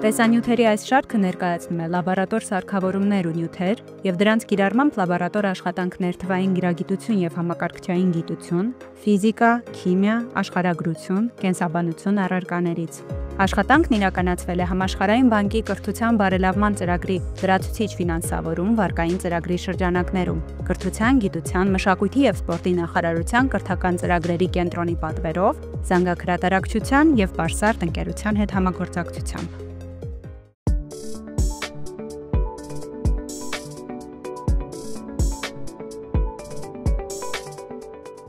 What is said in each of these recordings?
Տեսանյութերի այս շարքը ներկայացնում է լաբորատոր սարքավորումներ ու նյութեր և դրանց կիրառմամբ լաբորատոր աշխատանքներ թվային գիրագիտություն և համակարգչային գիտություն, ֆիզիկա, քիմիա, աշխարհագրություն, կենսաբանություն առարկաներից։ Աշխատանքն իրականացվել է Համաշխարհային բանկի կրթության բարելավման ծրագրի լրացուցիչ ֆինանսավորում վարկային ծրագրի շրջանակներում, Կրթության, գիտության, մշակույթի և սպորտի նախարարության կրթական ծրագրերի կենտրոնի պատվերով, զանգահրատարակչության և Բարսարդ ընկերության հետ համագործակցությամբ։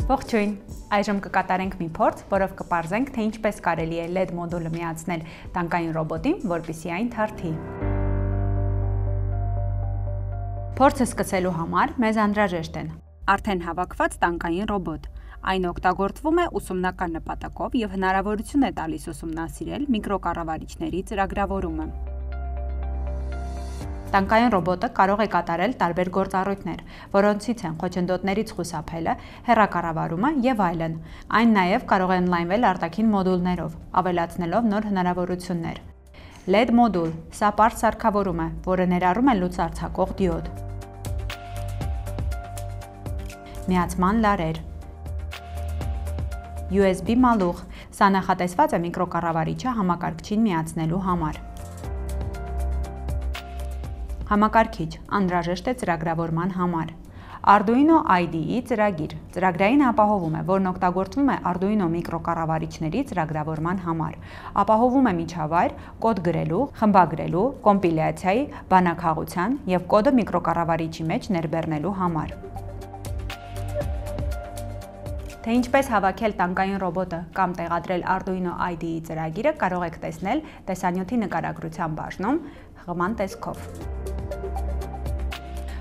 Ողջույն, այժմ կկատարենք մի փորձ, որով կպարզենք, թե ինչպես կարելի է LED մոդուլը միացնել տանկային ռոբոտին, որպեսզի այն թարթի։ Փորձը սկսելու համար մեզ անհրաժեշտ են արդեն հավաքված տանկային ռոբոտ։ Այն օգտագործվում է ուսումնական նպատակով և հնարավորություն է տալիս ուսումնասիրել միկրոկառավարիչների ծրագրավորումը։ Տանկային ռոբոտը կարող է կատարել տարբեր գործառույթներ, որոնցից են խոչընդոտներից խուսափելը, հեռակառավարումը և այլն։ Այն նաև կարող է ընդլայնվել արտաքին մոդուլներով, ավելացնելով նոր հնարավորություններ։ LED մոդուլ, սա պարզ սարքավորում է, որը ներառում է լույսարձակող դիոդ։ Միացման լարեր։ USB մալուխ, սա նախատեսված է միկրոկառավարիչը համակարգչին միացնելու համար։ Համակարգիչ, անհրաժեշտ է ծրագրավորման համար։ Arduino IDE ծրագիր, ծրագրային ապահովում է, որն օգտագործվում է Arduino միկրոկառավարիչների ծրագրավորման համար։ Ապահովում է միջավայր, կոդ գրելու, խմբագրելու, կոմպիլյացիայի, բանաքաղության և կոդը միկրոկառավարիչի մեջ ներբեռնելու համար։ Թե ինչպես հավաքել տանկային ռոբոտը կամ տեղադրել Arduino IDE ծրագիրը կարող եք տեսնել տեսանյութի նկարագրության բաժնում հղման տեսքով։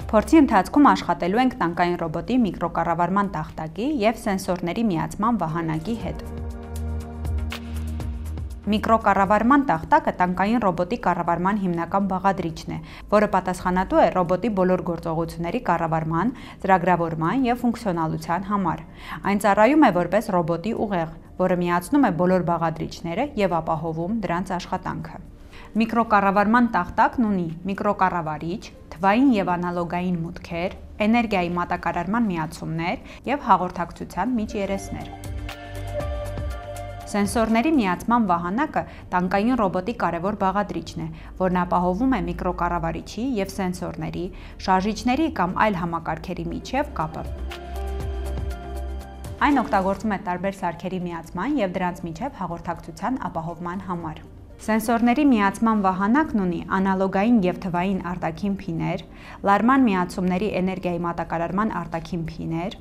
Փորձի ընթացքում աշխատելու ենք տանկային ռոբոտի միկրոկառավարման տախտակի և սենսորների միացման վահանակի հետ։ Միկրոկառավարման տախտակը տանկային ռոբոտի կառավարման հիմնական բաղադրիչն է, որը պատասխանատու է ռոբոտի բոլոր գործողությունների կառավարման, ծրագրավորման և ֆունկցիոնալության համար։ Այն ծառայում է որպես ռոբոտի ուղեղ, որը միացնում է բոլոր բաղադրիչները և ապահովում դրանց աշխատանքը։ Միկրոկառավարման տախտակն ունի միկրոկառավարիչ, թվային և անալոգային մուտքեր, էներգիայի մատակարարման միացումներ և հաղորդակցության միջերեսներ։ Սենսորների միացման վահանակը տանկային ռոբոտի կարևոր բաղադրիչն է, որն ապահովում է միկրոկառավարիչի և սենսորների, շարժիչների կամ այլ համակարգերի միջև կապը։ Այն օգտագործվում է տարբեր սարքերի միացման և դրանց միջև հաղորդակցության ապահովման համար։ Սենսորների միացման վահանակն ունի անալոգային և թվային արտաքին փիներ, լարման միացումների էներգիայի մատակարարման արտաքին փիներ,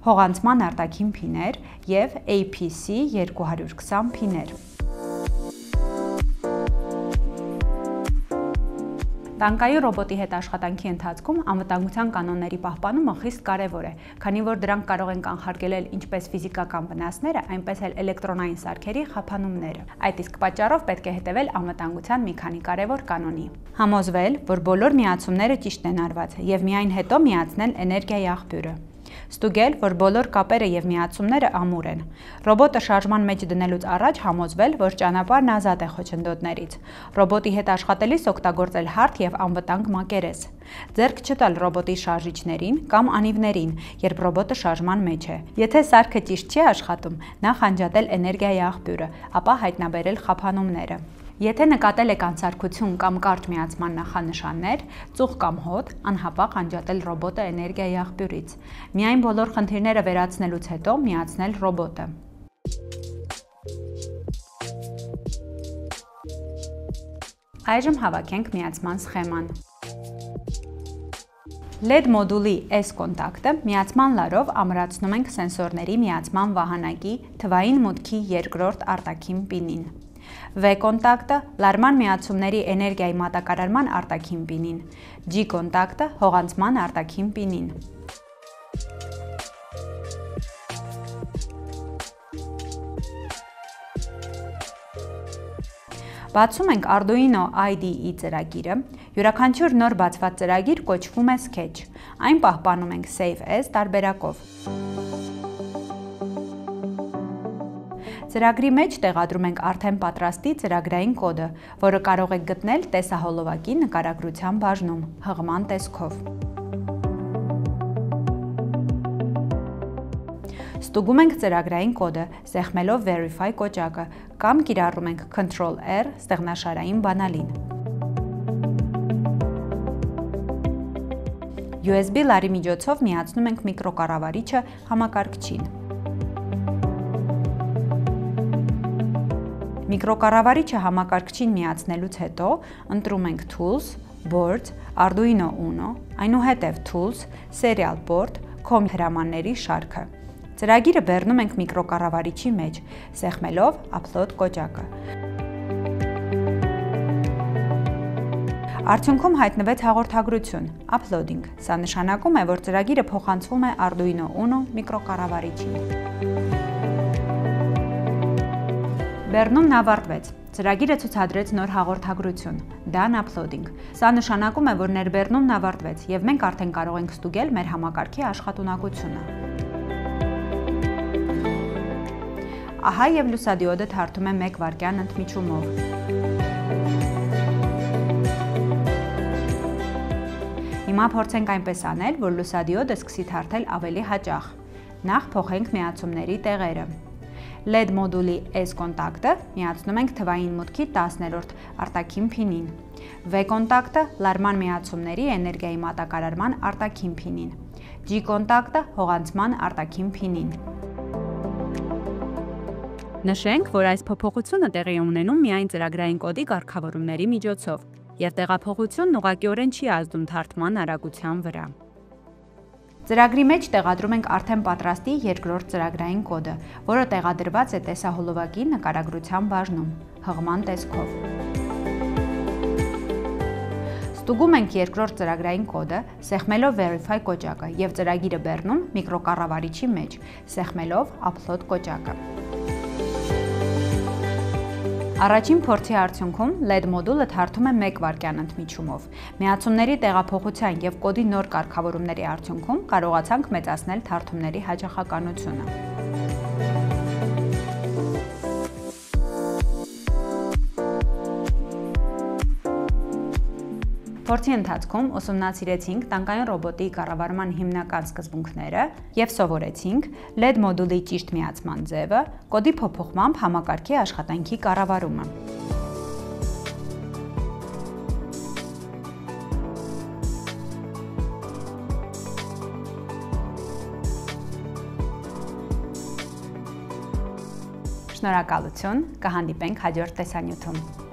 հողանցման արտաքին փիներ և APC220 փիներ։ Տանկային ռոբոտի հետ աշխատանքի ընթացքում անվտանգության կանոնների պահպանումը խիստ կարևոր է, քանի որ դրանք կարող են կանխարգելել ինչպես ֆիզիկական վնասները, այնպես էլ էլեկտրոնային սարքերի խափանումները։ Այդ իսկ պատճառով պետք է հետևել անվտանգության մի քանի կարևոր կանոնի։ Համոզվել, որ բոլոր միացումները ճիշտ են արված և միայն հետո միացնել էներգիայի աղբյուրը։ Ստուգել, որ բոլոր կապերը և միացումները ամուր են։ Ռոբոտը շարժման մեջ դնելուց առաջ համոզվել, որ ճանապարհն ազատ է խոչընդոտներից։ Ռոբոտի հետ աշխատելիս օգտագործել հարթ և անվտանգ մակերես։ Ձեռք չտալ ռոբոտի շարժիչներին կամ անիվներին, երբ ռոբոտը շարժման մեջ է։ Եթե սարքը ճիշտ չի աշխատում, նախ անջատել էներգիայի աղբյուրը, ապա հայտնաբերել խափանումները։ Եթե նկատել եք անսարքություն կամ կարճ միացման նախանշաններ, ծուխ կամ հոտ, անհապաղ անջատել ռոբոտը էներգիայի աղբյուրից։ Միայն բոլոր խնդիրները վերացնելուց հետո միացնել ռոբոտը։ Այժմ հավաքենք միացման սխեման։ LED մոդուլի S կոնտակտը միացման լարով ամրացնում ենք սենսորների միացման վահանակի թվային մուտքի երկրորդ արտաքին պինին։ V կոնտակտը լարման միացումների էներգիայի մատակարարման արտաքին պինին, G կոնտակտը հողանցման արտաքին պինին։ Բացում ենք Arduino IDE ծրագիրը, յուրաքանչյուր նոր բացված ծրագիր կոչվում է Sketch, այն պահպանում ենք Save As տարբերակով։ Ծրագրի մեջ տեղադրում ենք արդեն պատրաստի ծրագրային կոդը, որը կարող եք գտնել տեսահոլովակի նկարագրության բաժնում, հղման տեսքով։ Ստուգում ենք ծրագրային կոդը, սեղմելով Verify կոճակը, կամ կիրառում ենք Ctrl+R ստեղնաշարային բանալին։ USB լարի միջոցով միացնում ենք միկրոկառավարիչը համակարգչին։ Միկրոկառավարիչը համակարգչին միացնելուց հետո ընտրում ենք Tools, Board, Arduino Uno, այնուհետև Tools, Serial Board, COM հրամանների շարքը։ Ծրագիրը բեռնում ենք միկրոկառավարիչի մեջ, սեղմելով Upload կոճակը։ Արդյունքում հայտնվեց հաղորդագրություն Uploading։ Սա նշանակում է, որ ծրագիրը փոխանցվում է Arduino Uno միկրոկառավարիչին։ Բեռնումն ավարտվեց։ Ծրագիրը ցուցադրեց նոր հաղորդագրություն Done Uploading։ Սա նշանակում է, որ ներբեռնումն ավարտվեց, եւ մենք արդեն կարող ենք ստուգել մեր համակարգի աշխատունակությունը։ Ահա եւ լուսադիոդը թարթում է 1 վայրկյան ընդմիջումով։ Հիմա փորձենք այնպես անել, որ լուսադիոդը սկսի թարթել ավելի հաճախ։ Նախ փոխենք միացումների տեղերը։ LED մոդուլի S կոնտակտը միացնում ենք թվային մուտքի 10-րդ արտաքին փինին։ V կոնտակտը լարման միացումների էներգիայի մատակարարման արտաքին փինին։ G կոնտակտը հողանցման արտաքին փինին։ Նշենք, որ այս փոփոխությունը տեղի է ունենում միայն ծրագրային կոդի կարգավորումների միջոցով, եւ տեղափոխությունն ուղղակիորեն չի ազդում թարթման արագության վրա։ Ծրագրի մեջ տեղադրում ենք արդեն պատրաստի երկրորդ ծրագրային կոդը, որը տեղադրված է տեսահոլովակի նկարագրության բաժնում, հղման տեսքով։ Ստուգում ենք երկրորդ ծրագրային կոդը, սեղմելով Verify կոճակը եւ ծրագիրը բեռնում միկրոկառավարիչի մեջ, սեղմելով Upload կոճակը։ Առաջին փորձի արդյունքում LED մոդուլը թարթում է 1 վայրկյան ընդմիջումով։ Միացումների տեղափոխության եւ կոդի նոր կարգավորումների արդյունքում կարողացանք մեծացնել թարթումների հաճախականությունը։ Փորձի ընթացքում ուսումնասիրեցինք տանկային ռոբոտի կառավարման հիմնական սկզբունքները եւ սովորեցինք LED մոդուլի ճիշտ միացման ձևը, կոդի փոփոխմամբ համակարգի աշխատանքի կառավարումը։ Շնորհակալություն, կհանդիպենք հաջորդ տեսանյութում։